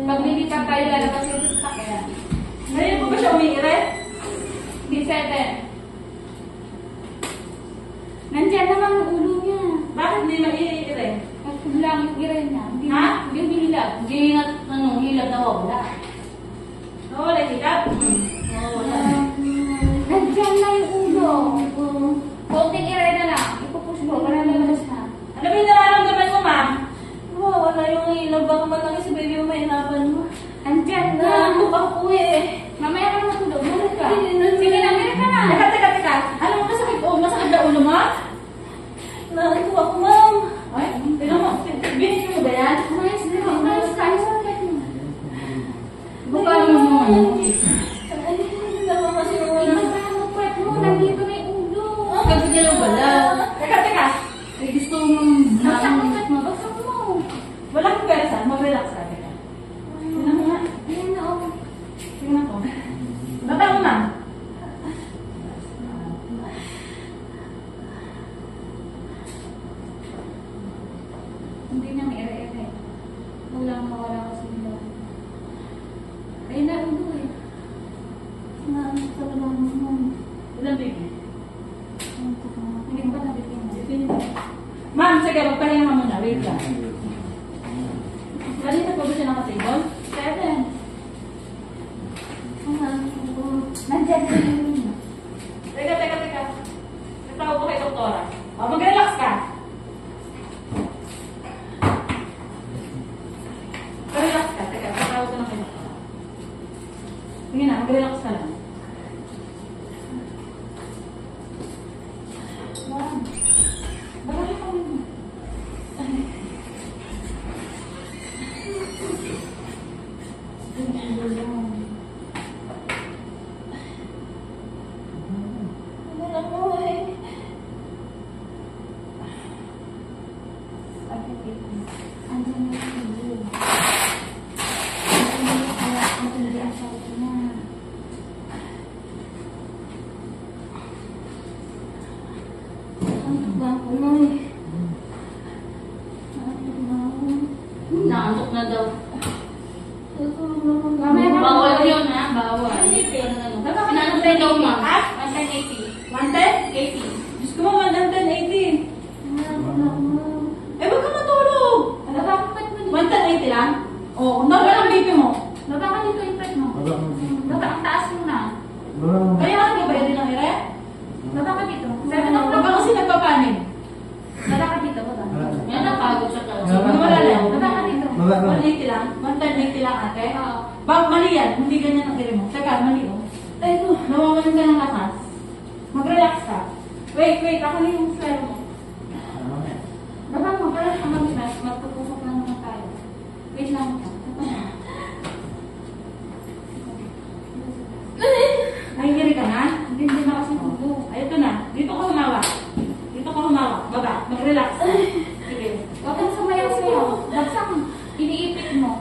Pag lilipat tayo, lalabas yung sasakyan. Ngayon po ba siya umiirit? Hindi pwede. Nandiyan naman ang ulo niya. Bakit hindi maiirit? At lang yung gira niya. Hindi, Ha? Yung hilab. Hindi na, hilab na wala. Wala hilab? Wala. Nandiyan na yung ulo. Konting ira na lang. Ipupush mo. Para lalabas na. Ano ba yung nararamdaman mo, ma'am? Wala yung hilab. Baka matangis si baby mo mahirapan mo. Andyan na. Nantok ako eh. Mamaya ka matulog. Mulog ka. Hindi, Sige lang, meron ka na. Teka. Ano mo masakit? Masakit na ulo mo? Nantok ako, ma'am. Ay, tignan mo. Binigyan mo ba yan? Umayos na. Umayos ka. Sakit mo. Baka mo mo. Hindi naman kasi yung ulo. Ano pwet mo? Nandito na yung ulo. Gabi ka lang wala. Teka. Eh, gusto mong... Baksak mo pwet mo. Baksak mo. Walang pwersa. Mag-relax ka. Teka. Tignan mo nga. Ayan na ako. Tignan ko. Baba mo, ma'am. Hindi niya may ere-ere. Walang mawala kasi nila. Ayun na ulo eh. Nantok ka lang, ma'am. Ilan baby? Hindi ko pa nabitin. Ma'am, sige, magpahinga ka muna. Wait lang. Kanina pa ba siya nakatable? 7. Nandiyan na yung ulo. Teka. Nagtawag ko kay doktora. O, mag-relax ka. Mag-relax ka. Teka, nagtawag ko na kay doktora. Sige na, mag-relax ka lang. Bakit kami mo? Wala mo eh. Andyan na yung ulo. Hindi ang sakit na. Nantok ba ako, ma'am? Nantok na ako. Naantok na daw. Tutulog naman. Mamaya ka Bawal matulog. yun, ha? Bawal. Dapat Inaantok na daw, ma'am. Ha? 180. 110? 80. Diyos ko mo, 110, 80. Nantok na ako, ma'am. Eh, wag ka matulog. Dapat pwet mo dito. 110, 80 lang? Oo, normal ang BP mo. Dapat ka dito yung pwet mo. Dapat ang taas mo na. Kaya ka nag-ready ng ire? Dapat ka dito. 7 Ano o'clock. ba kasi nagpapanig? Dapat ka dito. Yan, napagod siya talaga. Wala lang. Dapat ka dito. 180 lang? 110, 80 lang, ate? Oo. Mali yan. Hindi ganyan ang ire mo. Teka, mali oh. Ay, ko. Nawawalan ka ng lakas. Mag-relax ka. Wait. Ako na yung swero mo. Dapat mo, para sa mag-smash, magpupusok lang naman tayo. Wait lang. Nahihiri ka na? Hindi na kasi ulo. Ay, ito na. Dito ka humawak. Baba. Mag-relax. Sige. Huwag kang sumayaw-sayaw. Bagsak mo. Iniipit mo.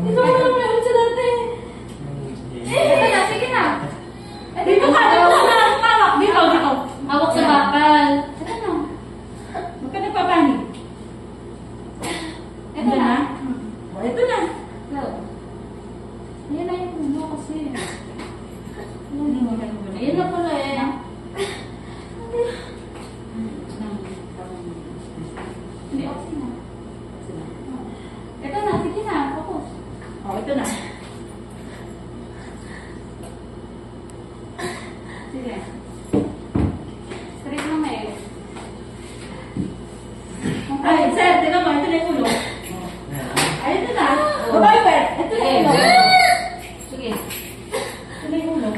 Ito mo lang meron sa dati. Ito na, sige na. Dito ka. Humawak. Dito. Hawak sa bakal. Ito na. Huwag ka nagpapanig. Ito na. O, ito na. Go. Ayan na yung ulo kasi. Ayun na pala eh. Hindi, okay na. Ito na, sige na. Focus. O, ito na. Sige. Straight mo may. Ay, sir, tignan mo. Ito na yung ulo. Ay, ito na. Baba yung pet. Ito na yung ulo. Sige. Ito na yung ulo.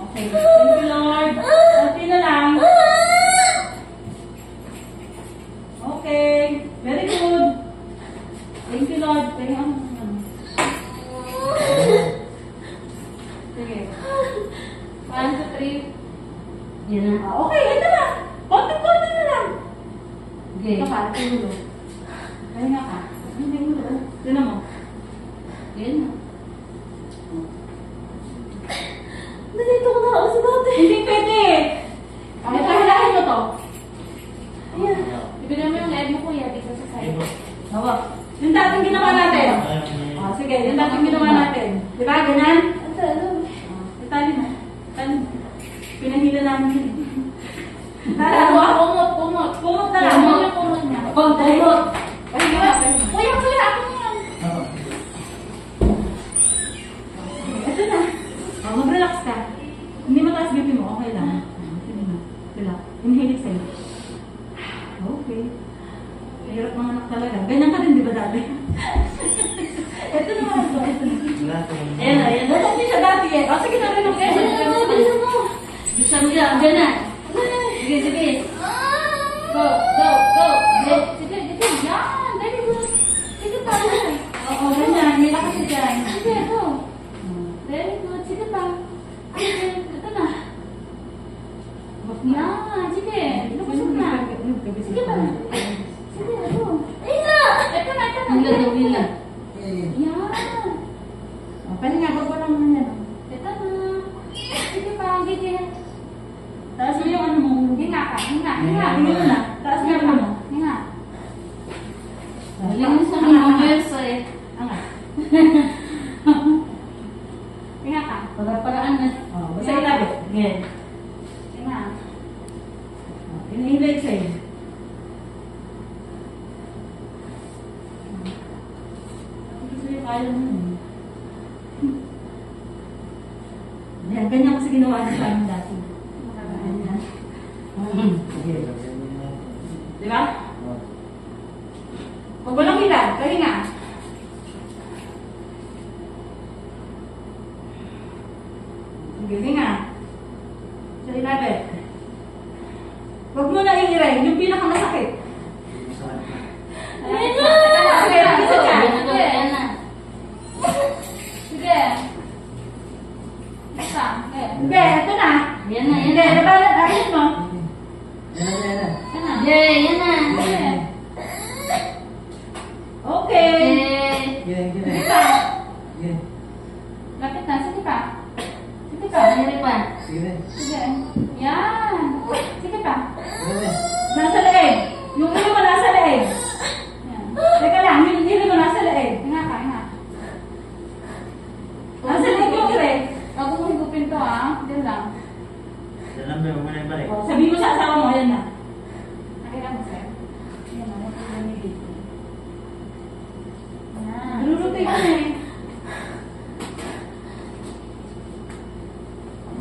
Okay. Thank you, Lord. Konti na lang. Okay. Very good. Thank you, Lord. Kaya ano. Sige. 1, 2, 3. Yan na. Okay, ito na. Konti na lang. Okay. Ito ka, ito yung ulo. Kaya nga ka. Ito yung ulo. Tignan mo. Yan na. Nandito ko na ako sa dati. Hindi pwede. Ay, tahilahin mo to. Ayan. Ibigay mo yung leg mo, kuya. Dito sa side. Hawak. Yung dating ginawa natin. O, sige. Sige, yung dapat ginawa natin. Di ba? Ganyan? Ano? Tali na. Tali. Pinahila namin yun. Kumot na lang. Ano yung kumot niya? Kumot. Pahinga na. Kuya, ako yan. Ito na. Mag-relax ka. Hindi mataas BP mo. Okay lang. Sige na. Relax. Inhale, exhale. Okay. Hirap mga anak talaga. Ganyan ka rin, di ba dati? Ito naman ito. Ayan na, ayan na. Ito din siya dati eh. O, sige na rin. Bilisan mo. Bilisan mo yan. Diyan na. Sige, sige. Go, go, go. Sige, yan. Very good. Sige pa. Oo, ganyan. May lakas siya dyan. Sige, ito. Very good. Sige pa. Sige, ito na. Yan, sige. Lumusok na. Sige pa. Sige, ito. Ito na. Hila daw, hila. Yan. Pahinga, huwag mo lang muna yan. Ito na. Sige pa, gigil. Taas mo yung ano mo. Hinga ka, hinga. Tingin mo na. Taas mo yung ano. Hinga. Galing mo sa mga verso eh. Angat. Hinga ka. Para-paraan na. Basta ilabi. Sige. Hinga. Inhale, exhale. Gusto yung kaya mo. Yan, ganyan kasi ginawa niya sa amin dati. Ganyan. Di ba? Huwag walang hilan. Kahinga. Sige, hinga. Sa ilabi. Huwag mo na i-iray. Yung pinakamasakit. Ayan na. Sige, isa ka. Ayan na daw, ayan na. Sige. Isa. Okay. Hindi, ito na. Ayan na, Hindi, ayan na. labanan. Ayun mo. Yan na. Yay, ayan na. Sige. Okay. Yay. Isa. Lapit na. Sige pa. Sige pa. Sige pa. Sige. Yan. Sige pa. Nasa leeg. Yung ilo mo nasa leeg. Yan. Teka lang, yung ilo mo nasa leeg. Hinga ka, hinga. Nasa leeg yung ilo. Bago mo higupin to Diyan lang. Sabihin mo sa asawa mo, ayan na. Nakita mo, sir. Yan na. Nakita mo dito. Yan. Nalulutay ka na eh.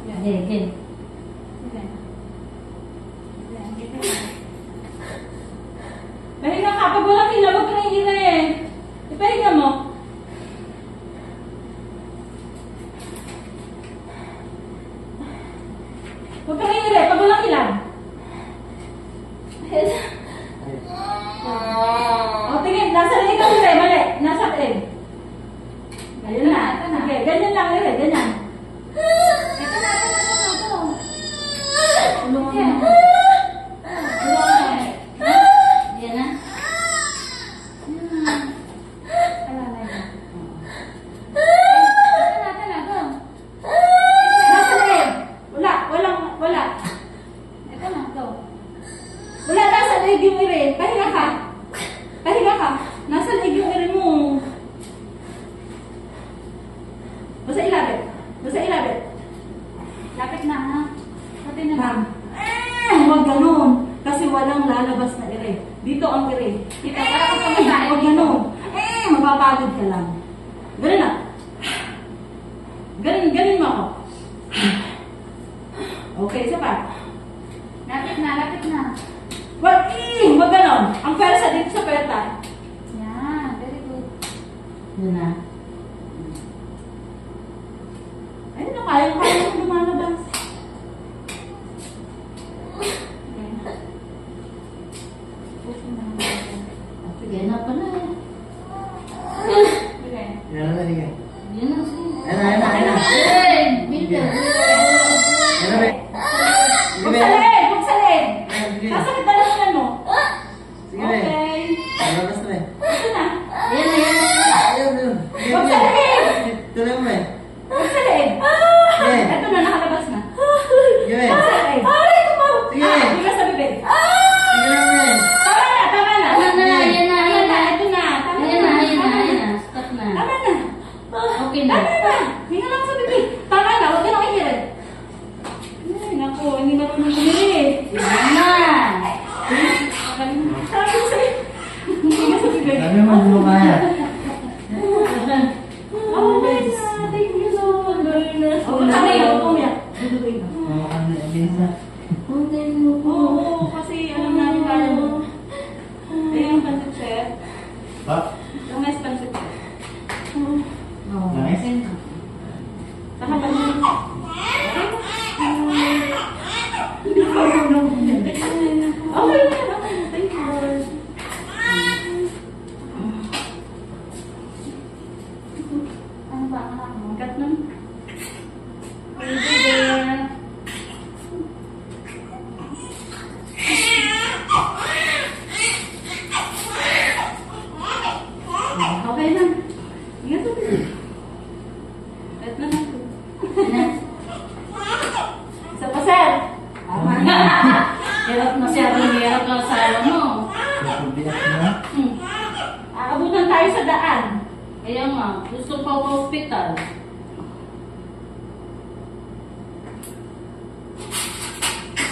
Yan. Okay, okay. Sige. Yan. Dito na. Pahinga ka, pag walang hila, huwag ka na hila eh. Ipahinga mo. Huwag ka na hila eh, pag walang hila. O, tingin, nasa leeg ang hila eh, mali. Nasa leeg. Ayun na. Ito na. Okay, ganyan lang eh, ganyan. Ito na. Tulungan Yan. mo. Yan. Ayan na. Nasa leeg. Wala. Wala, nasa leeg yung ire. Pahinga ka. Nasa leeg yung ire mo. Basta ilabi. Lapit na ha. Pati na lang. Huwag ganun. Kasi walang lalabas na ire. Dito ang ire. Kita, para kung pamasahe. Huwag ganun. Mapapagod ka lang. Ganun na. Ganun mo ako. Okay, isa pa. Lapit na. Huwag ganun. Ang persa dito sa perta. Yan. Very good. Ayan na. Ayun na, kaya mo lumalabas. Sige na pala eh. Okay. Ayan na, sige. Yay! Bitter. Huwag sa leeg. Sasakit dalaman mo. Okay. Ito na. Ayan na, ayan na. Huwag sa leeg. Huwag sa leeg. Ito na, nakalabas na. Huwag sa leeg. Hindi ka sa bibig. Tama na. Ayan na, ayan na, ayan na. Ito na. Tama Ayan na, na. ayan na, ayan na. Stop na. Tama na. Okay na. Tama na! Hinga lang sa bibig. Tama na, huwag ka nang ihirit. Ay, naku, hindi marunong kumirit. Yan na. Sabi ko sa'yo. Hinga sa bibig. Sabi mo, hindi mo kaya. Oh, nice na. Thank you so much. Oh, tama yan. Umiyak. Dudugoy ka. Oo, ano, Elisa. Oo, kasi alam namin kaya mo. Ayun yung pancit chef. Pa? Yung nice pancit chef. Oh, Nice. Saka pancit. Okay na yan. Okay na. Thank you. Ano ba, anak mo? Cut na. Baby bear. Okay na. Ingat po. Cut na lang. Isa pa, sir. tama na. Hirap masyado, hirap na asawa mo. Napabiyak na. Aabutan tayo sa daan. Kaya nga, gusto pa ako hospital.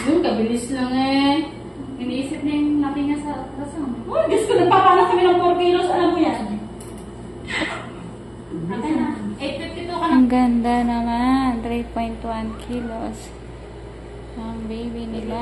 Yun, kabilis lang eh. Iniisip niya yung laki niya sa kasama. Oh, Diyos ko, nagpapanak kami ng 4 kilos. Alam mo yan. Ate na, 852 ka na. Ang ganda naman. 3.1 kilos. Ang baby nila.